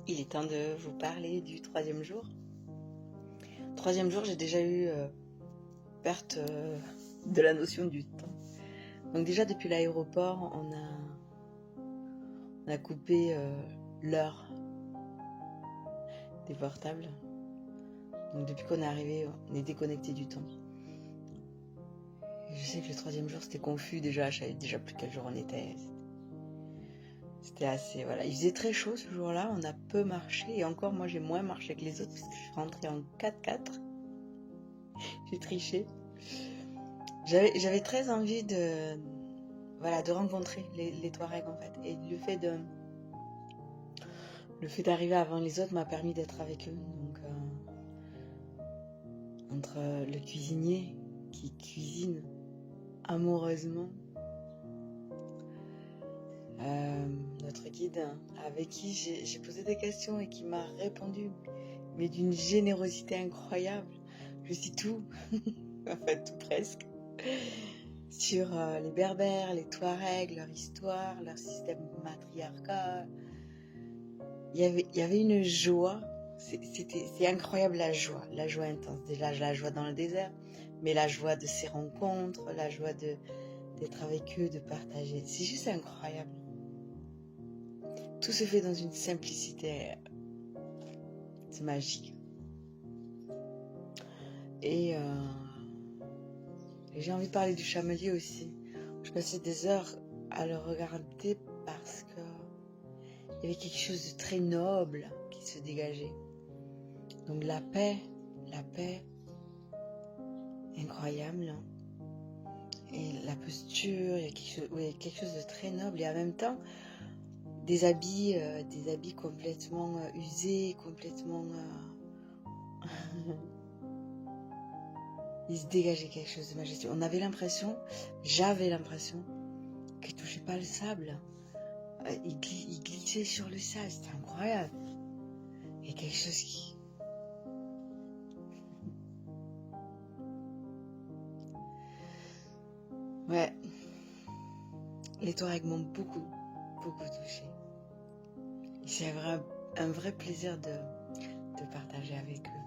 Il est temps de vous parler du troisième jour. Troisième jour, j'ai déjà eu perte de la notion du temps. Donc déjà depuis l'aéroport, on a coupé l'heure des portables. Donc depuis qu'on est arrivé, on est déconnecté du temps. Et je sais que le troisième jour, c'était confus déjà. Je savais déjà plus quel jour on était. C'était assez... Voilà. Il faisait très chaud ce jour-là. On a peu marché. Et encore, moi, j'ai moins marché que les autres parce que je suis rentrée en 4x4. J'ai triché. J'avais très envie de rencontrer les Touaregs en fait. Et le fait d'arriver avant les autres m'a permis d'être avec eux. Donc entre le cuisinier qui cuisine amoureusement, notre guide avec qui j'ai posé des questions et qui m'a répondu, mais d'une générosité incroyable. Je sais tout, en fait tout presque, sur les Berbères, les Touaregs, leur histoire, leur système matriarcal. Il y avait une joie, c'est incroyable la joie intense. Déjà la joie dans le désert, mais la joie de ces rencontres, la joie d'être avec eux, de partager. C'est juste incroyable. Tout se fait dans une simplicité, c'est magique. Et j'ai envie de parler du chamelier aussi. Je passais des heures à le regarder parce que il y avait quelque chose de très noble qui se dégageait. Donc la paix incroyable. Et la posture, il y a quelque chose de très noble. Et en même temps, des habits complètement usés, complètement... il se dégageait quelque chose de majestueux. J'avais l'impression qu'il ne touchait pas le sable. Il glissait sur le sable, c'était incroyable. Il y a quelque chose qui... Ouais. Les Touaregs m'ont beaucoup touché. C'est un vrai plaisir de partager avec eux.